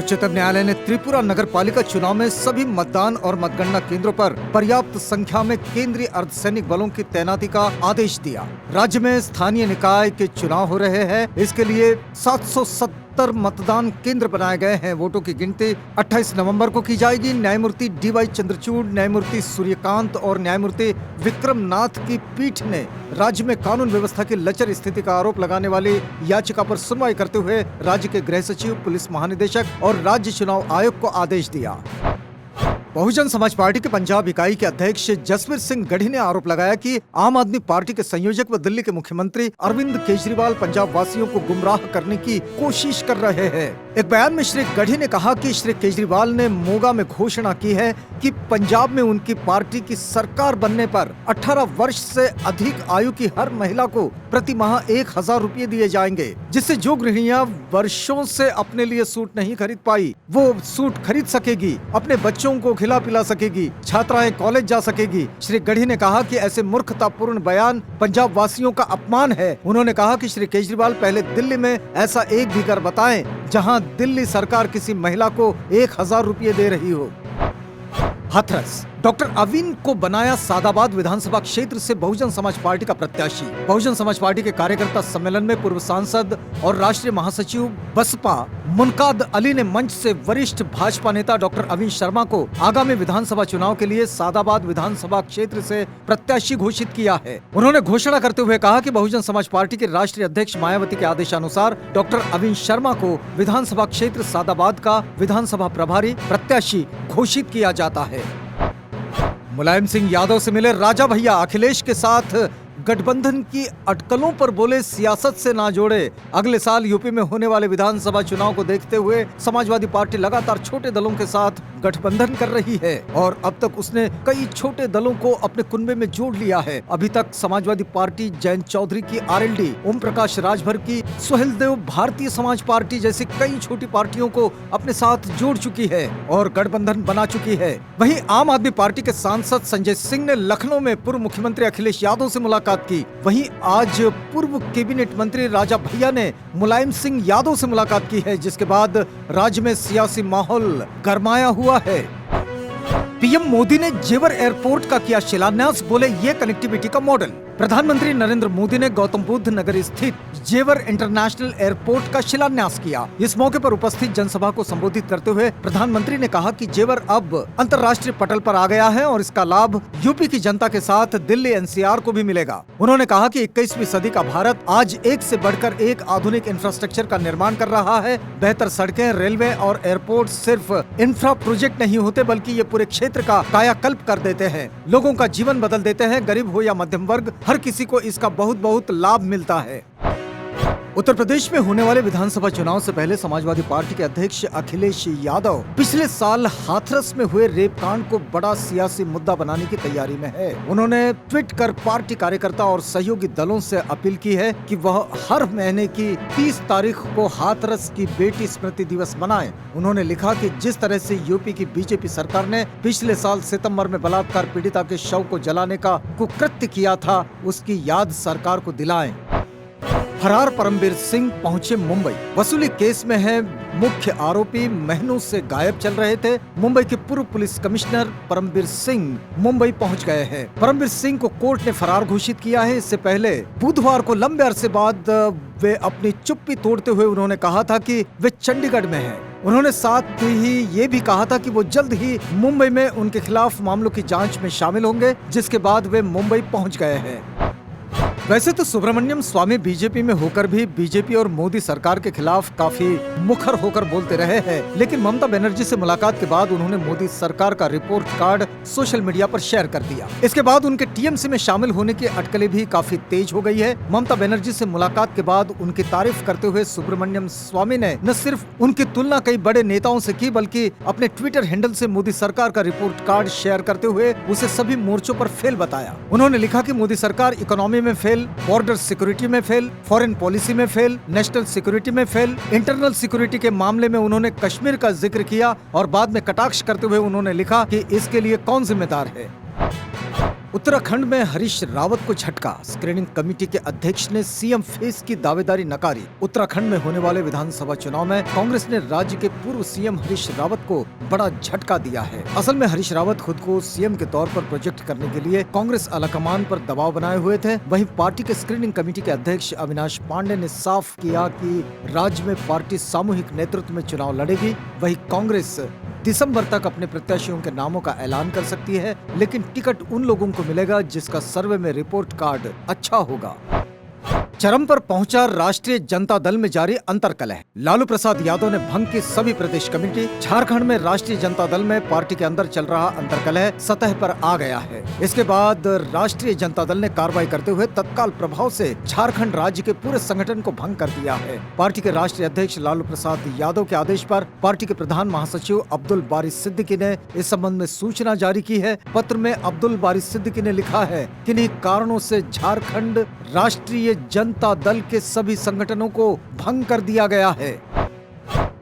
उच्चतम न्यायालय ने त्रिपुरा नगर पालिका चुनाव में सभी मतदान और मतगणना केंद्रों पर पर्याप्त संख्या में केंद्रीय अर्धसैनिक बलों की तैनाती का आदेश दिया। राज्य में स्थानीय निकाय के चुनाव हो रहे हैं, इसके लिए 770 मतदान केंद्र बनाए गए हैं। वोटों की गिनती 28 नवंबर को की जाएगी। न्यायमूर्ति DY चंद्रचूड़, न्यायमूर्ति सूर्यकांत और न्यायमूर्ति विक्रमनाथ की पीठ ने राज्य में कानून व्यवस्था की लचर स्थिति का आरोप लगाने वाली याचिका पर सुनवाई करते हुए राज्य के गृह सचिव, पुलिस महानिदेशक और राज्य चुनाव आयोग को आदेश दिया। बहुजन समाज पार्टी के पंजाब इकाई के अध्यक्ष जसवीर सिंह गढ़ी ने आरोप लगाया कि आम आदमी पार्टी के संयोजक व दिल्ली के मुख्यमंत्री अरविंद केजरीवाल पंजाब वासियों को गुमराह करने की कोशिश कर रहे हैं। एक बयान में श्री गढ़ी ने कहा कि श्री केजरीवाल ने मोगा में घोषणा की है कि पंजाब में उनकी पार्टी की सरकार बनने पर 18 वर्ष से अधिक आयु की हर महिला को प्रति माह 1000 रुपए दिए जाएंगे, जिससे जो गृहिणियां वर्षों से अपने लिए सूट नहीं खरीद पाई वो सूट खरीद सकेगी, अपने बच्चों को खिला पिला सकेगी, छात्राएं कॉलेज जा सकेगी। श्री गढ़ी ने कहा कि ऐसे मूर्खतापूर्ण बयान पंजाब वासियों का अपमान है। उन्होंने कहा कि श्री केजरीवाल पहले दिल्ली में ऐसा एक भी घर बताएं जहां दिल्ली सरकार किसी महिला को 1000 रुपए दे रही हो। हाथरस डॉक्टर अविन को बनाया सादाबाद विधानसभा क्षेत्र से बहुजन समाज पार्टी का प्रत्याशी। बहुजन समाज पार्टी के कार्यकर्ता सम्मेलन में पूर्व सांसद और राष्ट्रीय महासचिव बसपा मुनकाद अली ने मंच से वरिष्ठ भाजपा नेता डॉक्टर अविन शर्मा को आगामी विधानसभा चुनाव के लिए सादाबाद विधानसभा क्षेत्र से प्रत्याशी घोषित किया है। उन्होंने घोषणा करते हुए कहा कि बहुजन समाज पार्टी के राष्ट्रीय अध्यक्ष मायावती के आदेशानुसार डॉक्टर अविन शर्मा को विधानसभा क्षेत्र सादाबाद का विधानसभा प्रभारी प्रत्याशी घोषित किया जाता है। मुलायम सिंह यादव से मिले राजा भैया, अखिलेश के साथ गठबंधन की अटकलों पर बोले सियासत से ना जोड़े। अगले साल यूपी में होने वाले विधानसभा चुनाव को देखते हुए समाजवादी पार्टी लगातार छोटे दलों के साथ गठबंधन कर रही है और अब तक उसने कई छोटे दलों को अपने कुनबे में जोड़ लिया है। अभी तक समाजवादी पार्टी जयंत चौधरी की RLD, ओम प्रकाश राजभर की सुहेलदेव भारतीय समाज पार्टी जैसी कई छोटी पार्टियों को अपने साथ जोड़ चुकी है और गठबंधन बना चुकी है। वहीं आम आदमी पार्टी के सांसद संजय सिंह ने लखनऊ में पूर्व मुख्यमंत्री अखिलेश यादव से मुलाकात की। वहीं आज पूर्व कैबिनेट मंत्री राजा भैया ने मुलायम सिंह यादव से मुलाकात की है, जिसके बाद राज्य में सियासी माहौल गरमाया हुआ है। पीएम मोदी ने जेवर एयरपोर्ट का किया शिलान्यास, बोले ये कनेक्टिविटी का मॉडल। प्रधानमंत्री नरेंद्र मोदी ने गौतम बुद्ध नगर स्थित जेवर इंटरनेशनल एयरपोर्ट का शिलान्यास किया। इस मौके पर उपस्थित जनसभा को संबोधित करते हुए प्रधानमंत्री ने कहा कि जेवर अब अंतर्राष्ट्रीय पटल पर आ गया है और इसका लाभ यूपी की जनता के साथ दिल्ली NCR को भी मिलेगा। उन्होंने कहा कि 21वीं सदी का भारत आज एक से बढ़कर एक आधुनिक इंफ्रास्ट्रक्चर का निर्माण कर रहा है। बेहतर सड़कें, रेलवे और एयरपोर्ट सिर्फ इंफ्रा प्रोजेक्ट नहीं होते, बल्कि ये पूरे क्षेत्र का कायाकल्प कर देते हैं, लोगों का जीवन बदल देते हैं। गरीब हो या मध्यम वर्ग, हर किसी को इसका बहुत लाभ मिलता है। उत्तर प्रदेश में होने वाले विधानसभा चुनाव से पहले समाजवादी पार्टी के अध्यक्ष अखिलेश यादव पिछले साल हाथरस में हुए रेप कांड को बड़ा सियासी मुद्दा बनाने की तैयारी में है। उन्होंने ट्वीट कर पार्टी कार्यकर्ता और सहयोगी दलों से अपील की है कि वह हर महीने की 30 तारीख को हाथरस की बेटी स्मृति दिवस मनाएं। उन्होंने लिखा कि जिस तरह से यूपी की बीजेपी सरकार ने पिछले साल सितंबर में बलात्कार पीड़िता के शव को जलाने का कुकृत्य किया था, उसकी याद सरकार को दिलाएं। फरार परमबीर सिंह पहुंचे मुंबई। वसूली केस में है मुख्य आरोपी महीनों से गायब चल रहे थे। मुंबई के पूर्व पुलिस कमिश्नर परमबीर सिंह मुंबई पहुंच गए हैं। परमबीर सिंह को कोर्ट ने फरार घोषित किया है। इससे पहले बुधवार को लंबे अरसे बाद वे अपनी चुप्पी तोड़ते हुए उन्होंने कहा था कि वे चंडीगढ़ में हैं। उन्होंने साथ ही ये भी कहा था कि वो जल्द ही मुंबई में उनके खिलाफ मामलों की जांच में शामिल होंगे, जिसके बाद वे मुंबई पहुंच गए हैं। वैसे तो सुब्रमण्यम स्वामी बीजेपी में होकर भी बीजेपी और मोदी सरकार के खिलाफ काफी मुखर होकर बोलते रहे हैं, लेकिन ममता बनर्जी से मुलाकात के बाद उन्होंने मोदी सरकार का रिपोर्ट कार्ड सोशल मीडिया पर शेयर कर दिया। इसके बाद उनके टीएमसी में शामिल होने की अटकलें भी काफी तेज हो गई है। ममता बनर्जी से मुलाकात के बाद उनकी तारीफ करते हुए सुब्रमण्यम स्वामी ने न सिर्फ उनकी तुलना कई बड़े नेताओं से की, बल्कि अपने ट्विटर हैंडल से मोदी सरकार का रिपोर्ट कार्ड शेयर करते हुए उसे सभी मोर्चों पर फेल बताया। उन्होंने लिखा कि मोदी सरकार इकोनॉमी में फेल, बॉर्डर सिक्योरिटी में फेल, फॉरेन पॉलिसी में फेल, नेशनल सिक्योरिटी में फेल, इंटरनल सिक्योरिटी के मामले में उन्होंने कश्मीर का जिक्र किया और बाद में कटाक्ष करते हुए उन्होंने लिखा कि इसके लिए कौन जिम्मेदार है। उत्तराखंड में हरीश रावत को झटका। स्क्रीनिंग कमेटी के अध्यक्ष ने सीएम फेस की दावेदारी नकारी। उत्तराखंड में होने वाले विधानसभा चुनाव में कांग्रेस ने राज्य के पूर्व सीएम हरीश रावत को बड़ा झटका दिया है। असल में हरीश रावत खुद को सीएम के तौर पर प्रोजेक्ट करने के लिए कांग्रेस आलाकमान पर दबाव बनाए हुए थे। वहीं पार्टी के स्क्रीनिंग कमेटी के अध्यक्ष अविनाश पांडे ने साफ किया कि राज्य में पार्टी सामूहिक नेतृत्व में चुनाव लड़ेगी। वहीं कांग्रेस दिसंबर तक अपने प्रत्याशियों के नामों का ऐलान कर सकती है, लेकिन टिकट उन लोगों को मिलेगा जिसका सर्वे में रिपोर्ट कार्ड अच्छा होगा। चरम पर पहुंचा राष्ट्रीय जनता दल में जारी अंतर्कलह। लालू प्रसाद यादव ने भंग की सभी प्रदेश कमेटी। झारखंड में राष्ट्रीय जनता दल में पार्टी के अंदर चल रहा अंतर्कलह सतह पर आ गया है। इसके बाद राष्ट्रीय जनता दल ने कार्रवाई करते हुए तत्काल प्रभाव से झारखंड राज्य के पूरे संगठन को भंग कर दिया है। पार्टी के राष्ट्रीय अध्यक्ष लालू प्रसाद यादव के आदेश पर पार्टी के प्रधान महासचिव अब्दुल बारी सिद्दीकी ने इस संबंध में सूचना जारी की है। पत्र में अब्दुल बारी सिद्दीकी ने लिखा है, किन्हीं कारणों से झारखंड राष्ट्रीय जनता दल के सभी संगठनों को भंग कर दिया गया है।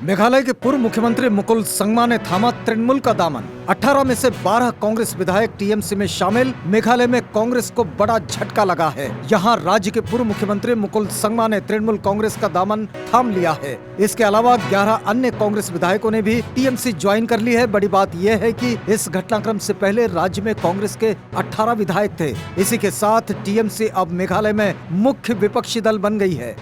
मेघालय के पूर्व मुख्यमंत्री मुकुल संगमा ने थामा तृणमूल का दामन। 18 में से 12 कांग्रेस विधायक टीएमसी में शामिल। मेघालय में कांग्रेस को बड़ा झटका लगा है। यहां राज्य के पूर्व मुख्यमंत्री मुकुल संगमा ने तृणमूल कांग्रेस का दामन थाम लिया है। इसके अलावा 11 अन्य कांग्रेस विधायकों ने भी टीएमसी ज्वाइन कर ली है। बड़ी बात यह है कि इस घटनाक्रम से पहले राज्य में कांग्रेस के 18 विधायक थे। इसी के साथ टीएमसी अब मेघालय में मुख्य विपक्षी दल बन गई है।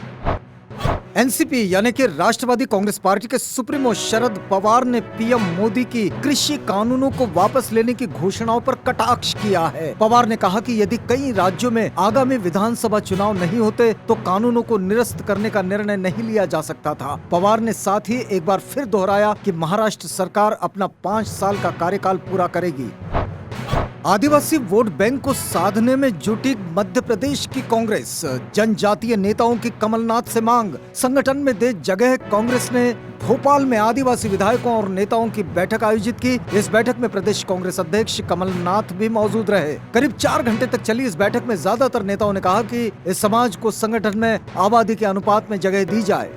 एनसीपी यानी कि राष्ट्रवादी कांग्रेस पार्टी के सुप्रीमो शरद पवार ने पीएम मोदी की कृषि कानूनों को वापस लेने की घोषणाओं पर कटाक्ष किया है। पवार ने कहा कि यदि कई राज्यों में आगामी विधानसभा चुनाव नहीं होते तो कानूनों को निरस्त करने का निर्णय नहीं लिया जा सकता था। पवार ने साथ ही एक बार फिर दोहराया कि महाराष्ट्र सरकार अपना 5 साल का कार्यकाल पूरा करेगी। आदिवासी वोट बैंक को साधने में जुटी मध्य प्रदेश की कांग्रेस। जनजातीय नेताओं की कमलनाथ से मांग, संगठन में दे जगह। कांग्रेस ने भोपाल में आदिवासी विधायकों और नेताओं की बैठक आयोजित की। इस बैठक में प्रदेश कांग्रेस अध्यक्ष कमलनाथ भी मौजूद रहे। करीब 4 घंटे तक चली इस बैठक में ज्यादातर नेताओं ने कहा कि इस समाज को संगठन में आबादी के अनुपात में जगह दी जाए।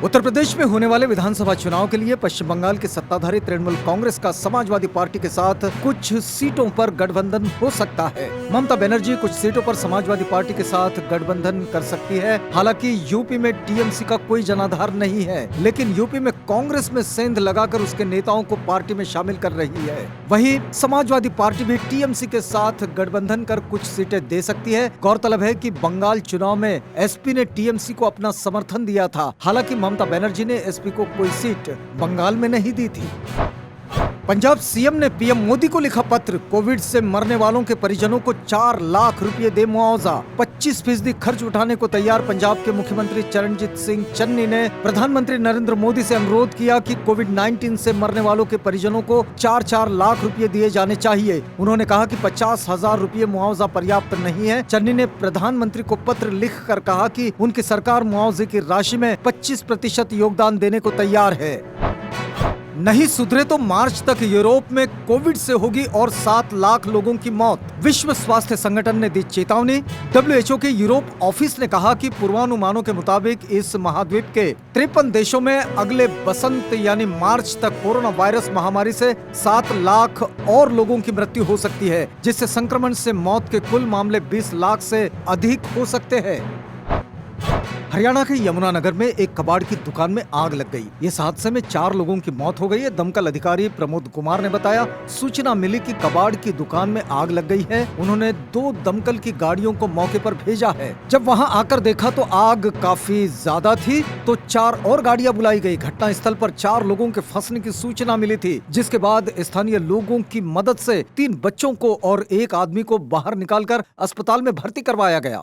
उत्तर प्रदेश में होने वाले विधानसभा चुनाव के लिए पश्चिम बंगाल की सत्ताधारी तृणमूल कांग्रेस का समाजवादी पार्टी के साथ कुछ सीटों पर गठबंधन हो सकता है। ममता बनर्जी कुछ सीटों पर समाजवादी पार्टी के साथ गठबंधन कर सकती है। हालांकि यूपी में टीएमसी का कोई जनाधार नहीं है, लेकिन यूपी में कांग्रेस में सेंध लगाकर उसके नेताओं को पार्टी में शामिल कर रही है। वहीं समाजवादी पार्टी भी टीएमसी के साथ गठबंधन कर कुछ सीटें दे सकती है। गौरतलब है कि बंगाल चुनाव में एसपी ने टीएमसी को अपना समर्थन दिया था। हालांकि ममता बनर्जी ने एसपी को कोई सीट बंगाल में नहीं दी थी। पंजाब सीएम ने पीएम मोदी को लिखा पत्र। कोविड से मरने वालों के परिजनों को 4 लाख रुपए दे मुआवजा। 25% खर्च उठाने को तैयार पंजाब के मुख्यमंत्री चरणजीत सिंह चन्नी ने प्रधानमंत्री नरेंद्र मोदी से अनुरोध किया कि कोविड-19 से मरने वालों के परिजनों को 4-4 लाख रुपए दिए जाने चाहिए। उन्होंने कहा कि 50,000 रुपए मुआवजा पर्याप्त नहीं है। चन्नी ने प्रधानमंत्री को पत्र लिखकर कहा कि उनकी सरकार मुआवजे की राशि में 25% योगदान देने को तैयार है। नहीं सुधरे तो मार्च तक यूरोप में कोविड से होगी और 7 लाख लोगों की मौत। विश्व स्वास्थ्य संगठन ने दी चेतावनी। डब्ल्यूएचओ के यूरोप ऑफिस ने कहा कि पूर्वानुमानों के मुताबिक इस महाद्वीप के 53 देशों में अगले बसंत यानी मार्च तक कोरोना वायरस महामारी से 7 लाख और लोगों की मृत्यु हो सकती है, जिससे संक्रमण से मौत के कुल मामले 20 लाख से अधिक हो सकते हैं। हरियाणा के यमुनानगर में एक कबाड़ की दुकान में आग लग गई। इस हादसे में 4 लोगों की मौत हो गई है। दमकल अधिकारी प्रमोद कुमार ने बताया, सूचना मिली कि कबाड़ की दुकान में आग लग गई है। उन्होंने 2 दमकल की गाड़ियों को मौके पर भेजा है। जब वहां आकर देखा तो आग काफी ज्यादा थी, तो 4 और गाड़ियां बुलाई गई। घटना स्थल पर 4 लोगों के फंसने की सूचना मिली थी, जिसके बाद स्थानीय लोगों की मदद से 3 बच्चों को और 1 आदमी को बाहर निकालकर अस्पताल में भर्ती करवाया गया।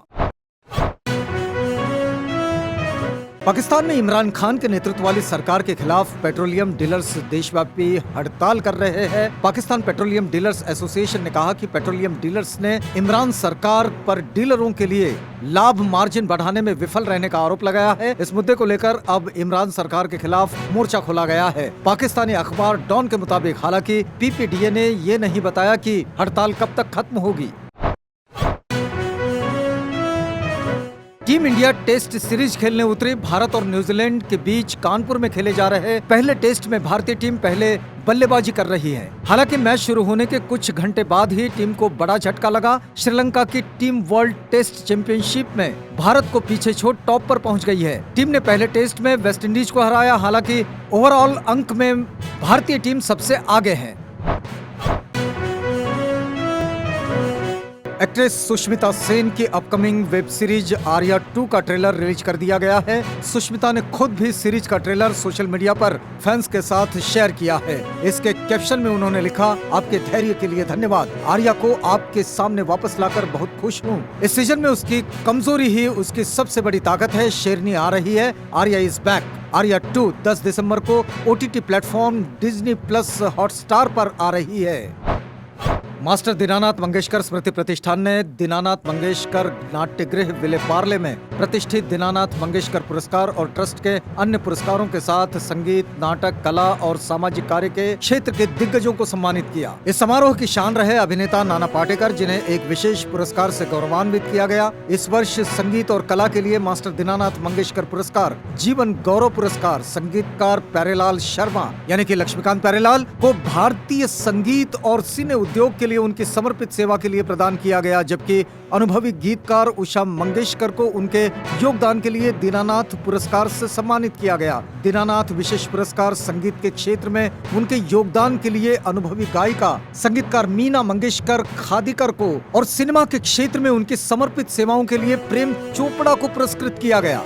पाकिस्तान में इमरान खान के नेतृत्व वाली सरकार के खिलाफ पेट्रोलियम डीलर्स देशव्यापी हड़ताल कर रहे हैं। पाकिस्तान पेट्रोलियम डीलर्स एसोसिएशन ने कहा कि पेट्रोलियम डीलर्स ने इमरान सरकार पर डीलरों के लिए लाभ मार्जिन बढ़ाने में विफल रहने का आरोप लगाया है। इस मुद्दे को लेकर अब इमरान सरकार के खिलाफ मोर्चा खोला गया है। पाकिस्तानी अखबार डॉन के मुताबिक हालांकि पीपीडीए ने ये नहीं बताया कि हड़ताल कब तक खत्म होगी। टीम इंडिया टेस्ट सीरीज खेलने उतरी। भारत और न्यूजीलैंड के बीच कानपुर में खेले जा रहे पहले टेस्ट में भारतीय टीम पहले बल्लेबाजी कर रही है। हालांकि मैच शुरू होने के कुछ घंटे बाद ही टीम को बड़ा झटका लगा। श्रीलंका की टीम वर्ल्ड टेस्ट चैंपियनशिप में भारत को पीछे छोड़ टॉप पर पहुंच गई है। टीम ने पहले टेस्ट में वेस्टइंडीज को हराया। हालांकि ओवरऑल अंक में भारतीय टीम सबसे आगे है। एक्ट्रेस सुष्मिता सेन की अपकमिंग वेब सीरीज आर्या 2 का ट्रेलर रिलीज कर दिया गया है। सुष्मिता ने खुद भी सीरीज का ट्रेलर सोशल मीडिया पर फैंस के साथ शेयर किया है। इसके कैप्शन में उन्होंने लिखा, आपके धैर्य के लिए धन्यवाद। आर्या को आपके सामने वापस लाकर बहुत खुश हूँ। इस सीजन में उसकी कमजोरी ही उसकी सबसे बड़ी ताकत है। शेरनी आ रही है, आर्या इज बैक। आर्या 2 10 दिसंबर को OTT platform Disney plus Hotstar पर आ रही है। मास्टर दीनानाथ मंगेशकर स्मृति प्रतिष्ठान ने दीनानाथ मंगेशकर नाट्यगृह विलेपार्ले में प्रतिष्ठित दीनानाथ मंगेशकर पुरस्कार और ट्रस्ट के अन्य पुरस्कारों के साथ संगीत, नाटक, कला और सामाजिक कार्य के क्षेत्र के दिग्गजों को सम्मानित किया। इस समारोह की शान रहे अभिनेता नाना पाटेकर, जिन्हें एक विशेष पुरस्कार से गौरवान्वित किया गया। इस वर्ष संगीत और कला के लिए मास्टर दीनानाथ मंगेशकर पुरस्कार, जीवन गौरव पुरस्कार संगीतकार प्यारेलाल शर्मा यानी कि लक्ष्मीकांत प्यारेलाल को भारतीय संगीत और सिने उद्योग के लिए उनकी समर्पित सेवा के लिए प्रदान किया गया, जबकि अनुभवी गीतकार उषा मंगेशकर को उनके योगदान के लिए दीनानाथ पुरस्कार से सम्मानित किया गया। दीनानाथ विशेष पुरस्कार संगीत के क्षेत्र में उनके योगदान के लिए अनुभवी गायिका संगीतकार मीना मंगेशकर खादिकर को और सिनेमा के क्षेत्र में उनकी समर्पित सेवाओं के लिए प्रेम चोपड़ा को पुरस्कृत किया गया।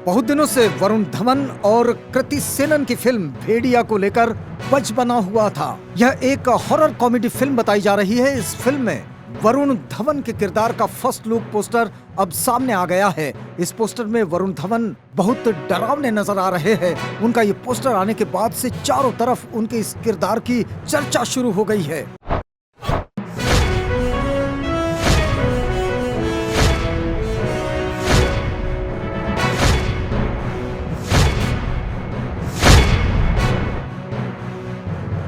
बहुत दिनों से वरुण धवन और कृति सेनन की फिल्म भेड़िया को लेकर बज बना हुआ था। यह एक हॉरर कॉमेडी फिल्म बताई जा रही है। इस फिल्म में वरुण धवन के किरदार का फर्स्ट लुक पोस्टर अब सामने आ गया है। इस पोस्टर में वरुण धवन बहुत डरावने नजर आ रहे हैं। उनका ये पोस्टर आने के बाद से चारों तरफ उनके इस किरदार की चर्चा शुरू हो गई है।